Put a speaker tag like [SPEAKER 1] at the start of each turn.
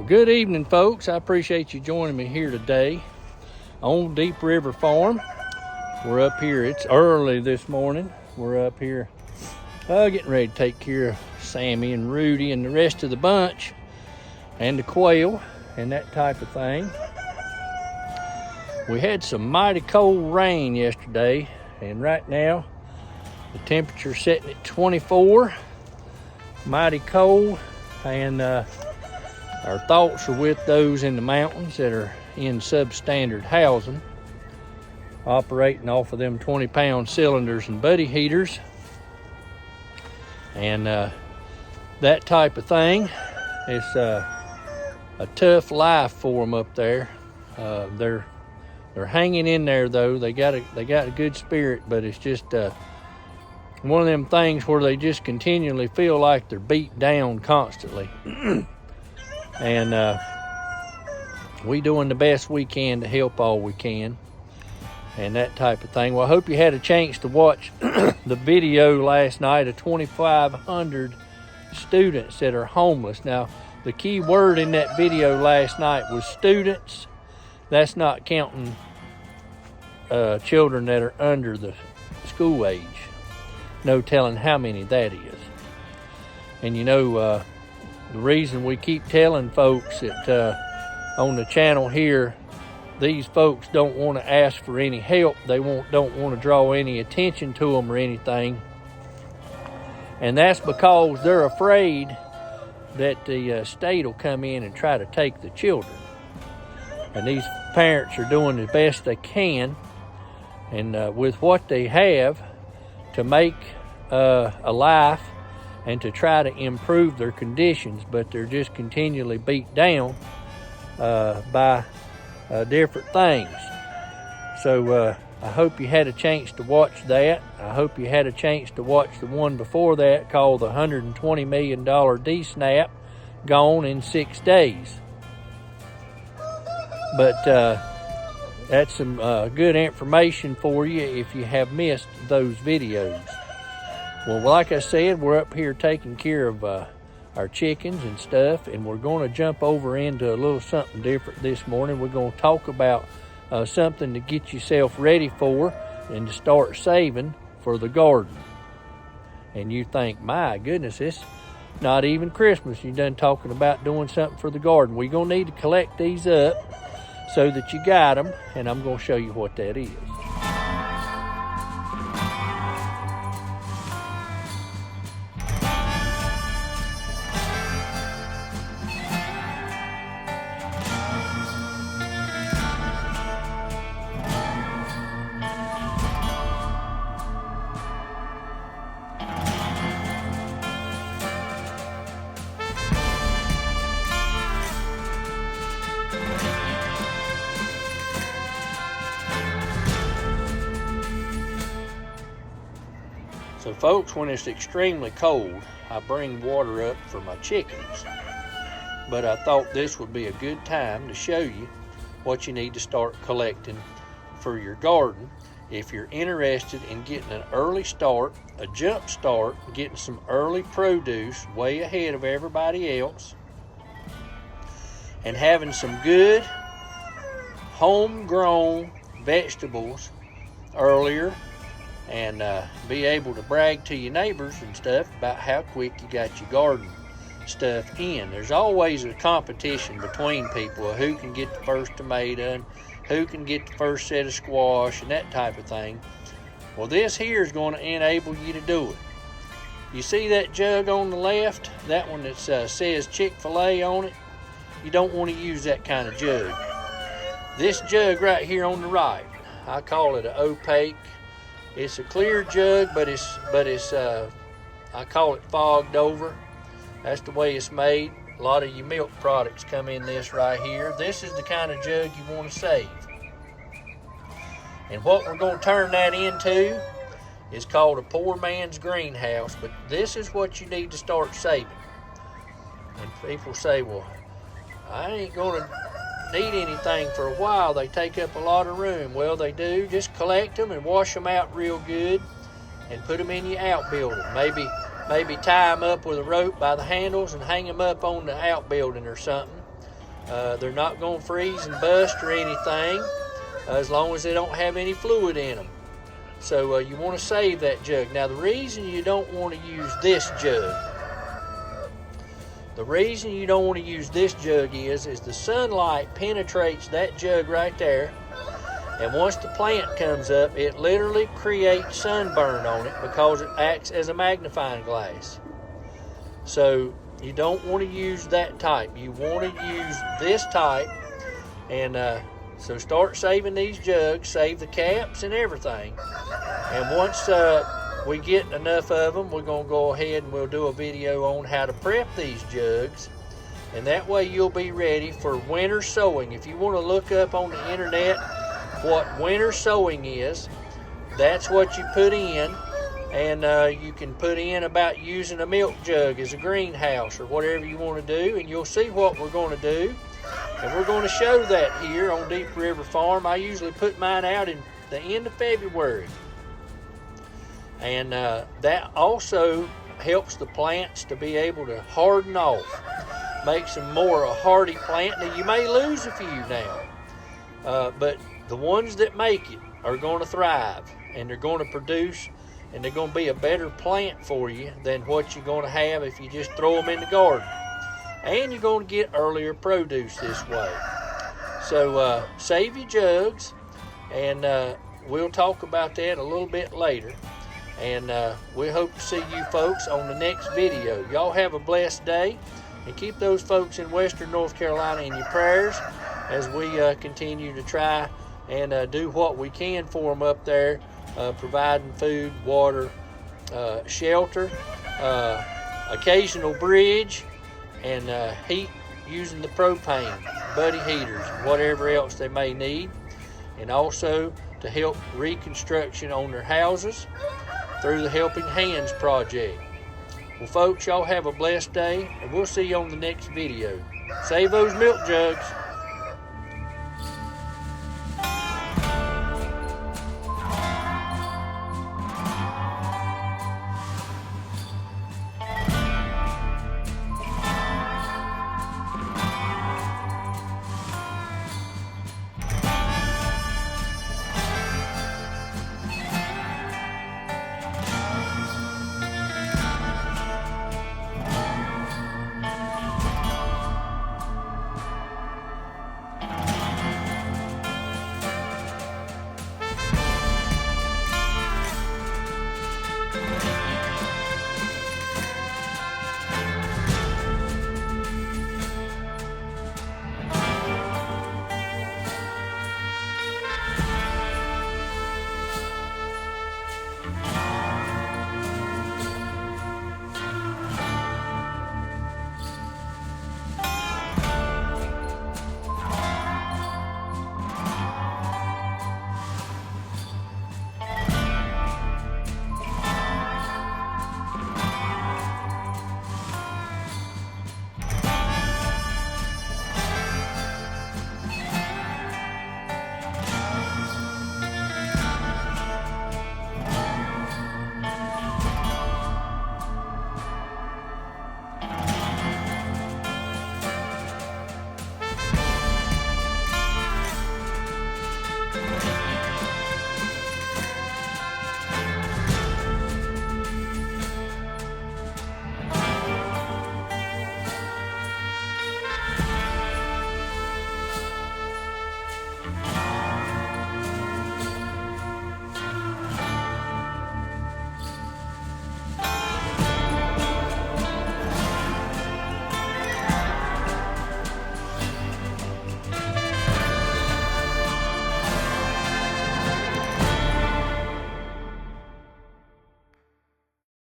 [SPEAKER 1] Good evening, folks. I appreciate you joining me here today on Deep River Farm. We're up here. It's early this morning. We're up here getting ready to take care of Sammy and Rudy and the rest of the bunch and the quail and that type of thing. We had some mighty cold rain yesterday, and right now the temperature's sitting at 24. Mighty cold, and our thoughts are with those in the mountains that are in substandard housing, operating off of them 20-pound cylinders and buddy heaters and that type of thing. It's a tough life for them up there. They're hanging in there though. They got a good spirit, but it's just one of them things where they just continually feel like they're beat down constantly. And we doing the best we can to help all we can and that type of thing. Well, I hope you had a chance to watch the video last night of 2,500 students that are homeless. Now, the key word in that video last night was students. That's not counting children that are under the school age. No telling how many that is. And you know, the reason we keep telling folks that on the channel here, these folks don't want to ask for any help. They don't want to draw any attention to them or anything. And that's because they're afraid that the state will come in and try to take the children. And these parents are doing the best they can and with what they have to make a life and to try to improve their conditions, but they're just continually beat down by different things. So I hope you had a chance to watch that. I hope you had a chance to watch the one before that called the $120 million DSNAP, gone in 6 days. But that's some good information for you if you have missed those videos. Well, like I said, we're up here taking care of our chickens and stuff, and we're going to jump over into a little something different this morning. We're going to talk about something to get yourself ready for and to start saving for the garden. And you think, my goodness, it's not even Christmas. You're done talking about doing something for the garden. We're going to need to collect these up so that you got them, and I'm going to show you what that is. So folks, when it's extremely cold, I bring water up for my chickens. But I thought this would be a good time to show you what you need to start collecting for your garden if you're interested in getting an early start, a jump start, getting some early produce way ahead of everybody else, and having some good homegrown vegetables earlier, and be able to brag to your neighbors and stuff about how quick you got your garden stuff in. There's always a competition between people of who can get the first tomato and who can get the first set of squash and that type of thing. Well, this here is going to enable you to do it. You see that jug on the left, that one that says Chick-fil-A on it? You don't want to use that kind of jug. This jug right here on the right, I call it an opaque. It's a clear jug, but it's I call it fogged over. That's the way it's made. A lot of your milk products come in this right here. This is the kind of jug you want to save. And what we're going to turn that into is called a poor man's greenhouse, but this is what you need to start saving. And people say, well, I ain't going to need anything for a while. They take up a lot of room. Well, they do. Just collect them and wash them out real good and put them in your outbuilding. Maybe tie them up with a rope by the handles and hang them up on the outbuilding or something. They're not going to freeze and bust or anything, as long as they don't have any fluid in them. So you want to save that jug. Now, the reason you don't want to use this jug, is the sunlight penetrates that jug right there, and once the plant comes up, it literally creates sunburn on it because it acts as a magnifying glass. So you don't want to use that type. You want to use this type. And so start saving these jugs, save the caps and everything. And once we get enough of them, we're going to go ahead and we'll do a video on how to prep these jugs. And that way you'll be ready for winter sowing. If you want to look up on the internet what winter sowing is, that's what you put in. And you can put in about using a milk jug as a greenhouse or whatever you want to do, and you'll see what we're going to do. And we're going to show that here on Deep River Farm. I usually put mine out in the end of February. And that also helps the plants to be able to harden off, makes them more a hardy plant. Now, you may lose a few now, but the ones that make it are going to thrive, and they're going to produce, and they're going to be a better plant for you than what you're going to have if you just throw them in the garden. And you're going to get earlier produce this way. So save your jugs, and we'll talk about that a little bit later. And we hope to see you folks on the next video. Y'all have a blessed day, and keep those folks in Western North Carolina in your prayers as we continue to try and do what we can for them up there, providing food, water, shelter, occasional bridge, and heat using the propane, buddy heaters, whatever else they may need, and also to help reconstruction on their houses through the Helping Hands Project. Well, folks, y'all have a blessed day, and we'll see you on the next video. Save those milk jugs.